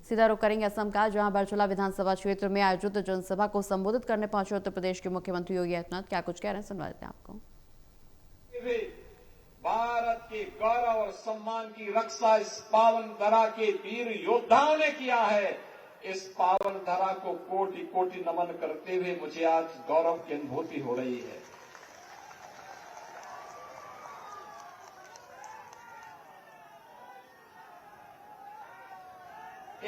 सीधा रुख करेंगे असम का, जहां बरछुला विधानसभा क्षेत्र में आयोजित जनसभा को संबोधित करने पहुंचे उत्तर प्रदेश के मुख्यमंत्री योगी आदित्यनाथ। क्या कुछ कह रहे हैं, सुनवा देते हैं आपको। भारत के गौरव और सम्मान की रक्षा इस पावन धरा के वीर योद्धाओं ने किया है। इस पावन धरा को कोटि कोटि नमन करते हुए मुझे आज गौरव की अनुभूति हो रही है।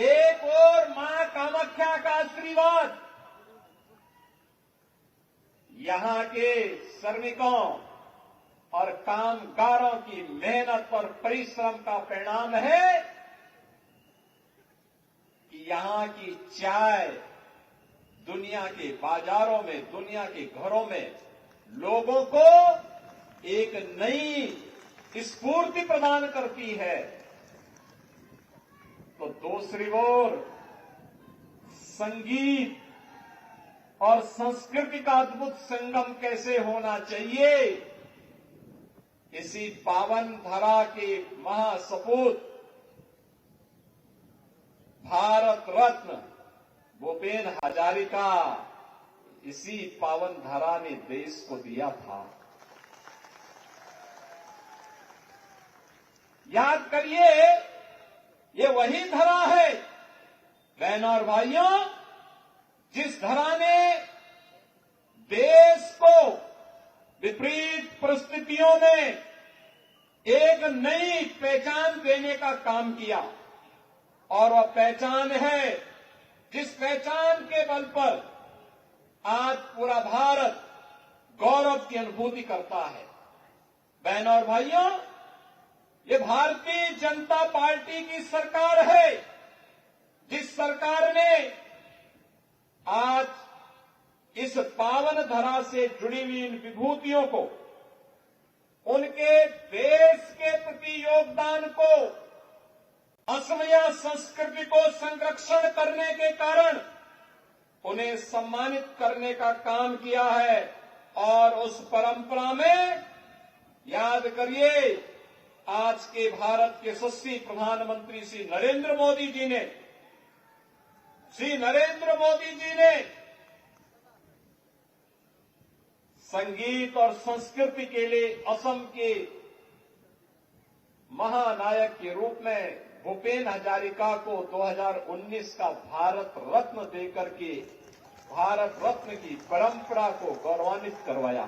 एक और मां कामाख्या का आशीर्वाद, यहां के श्रमिकों और कामगारों की मेहनत और परिश्रम का परिणाम है कि यहां की चाय दुनिया के बाजारों में, दुनिया के घरों में लोगों को एक नई स्फूर्ति प्रदान करती है। तो दूसरी ओर संगीत और संस्कृति का अद्भुत संगम कैसे होना चाहिए, इसी पावन धरा के महासपूत भारत रत्न भूपेन हजारिका इसी पावन धरा ने देश को दिया था। याद करिए, ये वही धरा है बहनों और भाइयों, जिस धरा ने देश को विपरीत परिस्थितियों में एक नई पहचान देने का काम किया। और वह पहचान है जिस पहचान के बल पर आज पूरा भारत गौरव की अनुभूति करता है। बहनों और भाइयों, ये भारतीय जनता पार्टी की सरकार है, जिस सरकार ने आज इस पावन धरा से जुड़ी हुई इन विभूतियों को, उनके देश के प्रति योगदान को, असमिया संस्कृति को संरक्षण करने के कारण उन्हें सम्मानित करने का काम किया है। और उस परंपरा में याद करिए, आज के भारत के यशस्वी प्रधानमंत्री श्री नरेंद्र मोदी जी ने संगीत और संस्कृति के लिए असम के महानायक के रूप में भूपेन हजारिका को 2019 का भारत रत्न देकर के भारत रत्न की परंपरा को गौरवान्वित करवाया।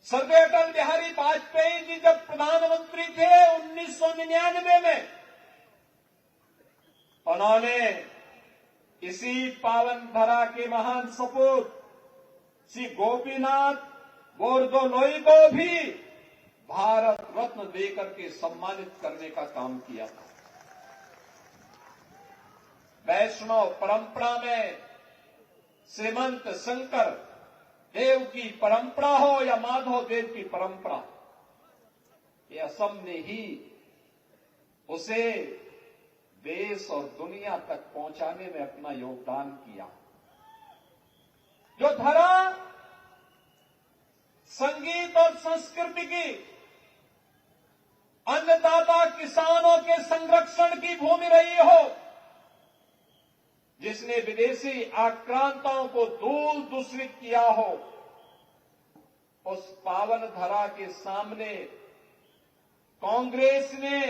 स्वर्गीय अटल बिहारी वाजपेयी जी जब प्रधानमंत्री थे 1999 में, उन्होंने इसी पावन धरा के महान सपूत श्री गोपीनाथ बोरदोलोई को भी भारत रत्न देकर के सम्मानित करने का काम किया था। वैष्णव परंपरा में श्रीमंत शंकर देव की परंपरा हो या माधव देव की परंपरा, ये असम ने ही उसे देश और दुनिया तक पहुंचाने में अपना योगदान किया। जो धरा संगीत और संस्कृति की, अन्नदाता किसानों के संरक्षण की भूमि रही हो, जिसने विदेशी आक्रांताओं को धूल दूषित किया हो, उस पावन धरा के सामने कांग्रेस ने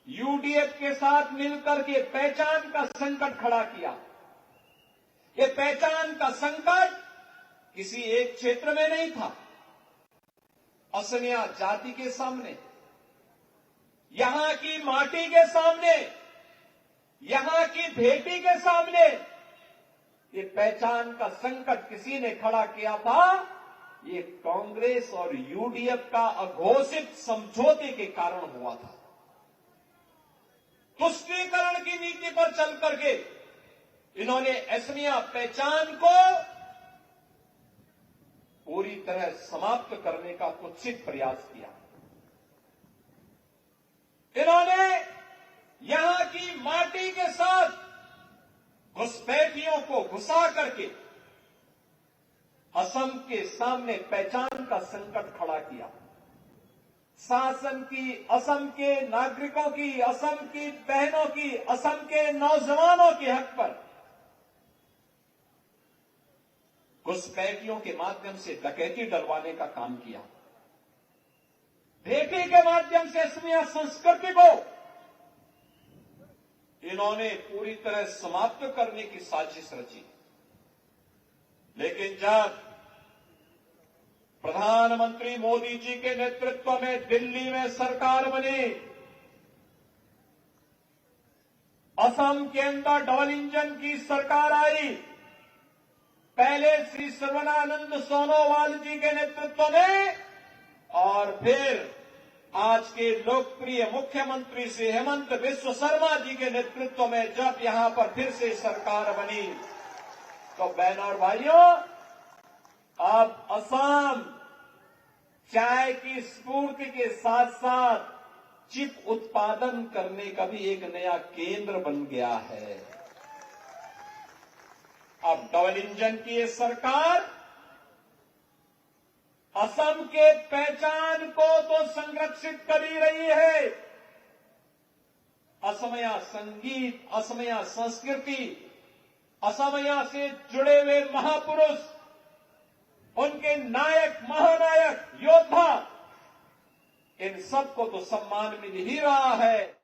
यूडीएफ के साथ मिलकर के पहचान का संकट खड़ा किया। ये पहचान का संकट किसी एक क्षेत्र में नहीं था, असमिया जाति के सामने, यहां की माटी के सामने, यहां की बेटी के सामने ये पहचान का संकट किसी ने खड़ा किया था। ये कांग्रेस और यूडीएफ का अघोषित समझौते के कारण हुआ था। तुष्टीकरण की नीति पर चल करके इन्होंने असमिया पहचान को पूरी तरह समाप्त करने का कुत्सित प्रयास किया। इन्होंने यहां की माटी के साथ घुसपैठियों को घुसा करके असम के सामने पहचान का संकट खड़ा किया। शासन की, असम के नागरिकों की, असम की बहनों की, असम के नौजवानों के हक पर घुसपैठियों के माध्यम से डकैती डलवाने का काम किया। भेटी के माध्यम से असमिया संस्कृति को इन्होंने पूरी तरह समाप्त करने की साजिश रची। लेकिन जब प्रधानमंत्री मोदी जी के नेतृत्व में दिल्ली में सरकार बनी, असम के अंदर डबल इंजन की सरकार आई, पहले श्री सर्बानंद सोनोवाल जी के नेतृत्व में और फिर आज के लोकप्रिय मुख्यमंत्री श्री हेमंत बिस्व शर्मा जी के नेतृत्व में जब यहां पर फिर से सरकार बनी, तो बहनों और भाइयों, अब असम चाय की स्फूर्ति के साथ साथ चिप उत्पादन करने का भी एक नया केंद्र बन गया है। अब डबल इंजन की ये सरकार असम के पहचान को तो संरक्षित कर ही रही है। असमिया संगीत, असमिया संस्कृति, असमिया से जुड़े हुए महापुरुष, उनके नायक, महानायक, योद्धा, इन सबको तो सम्मान मिल ही रहा है।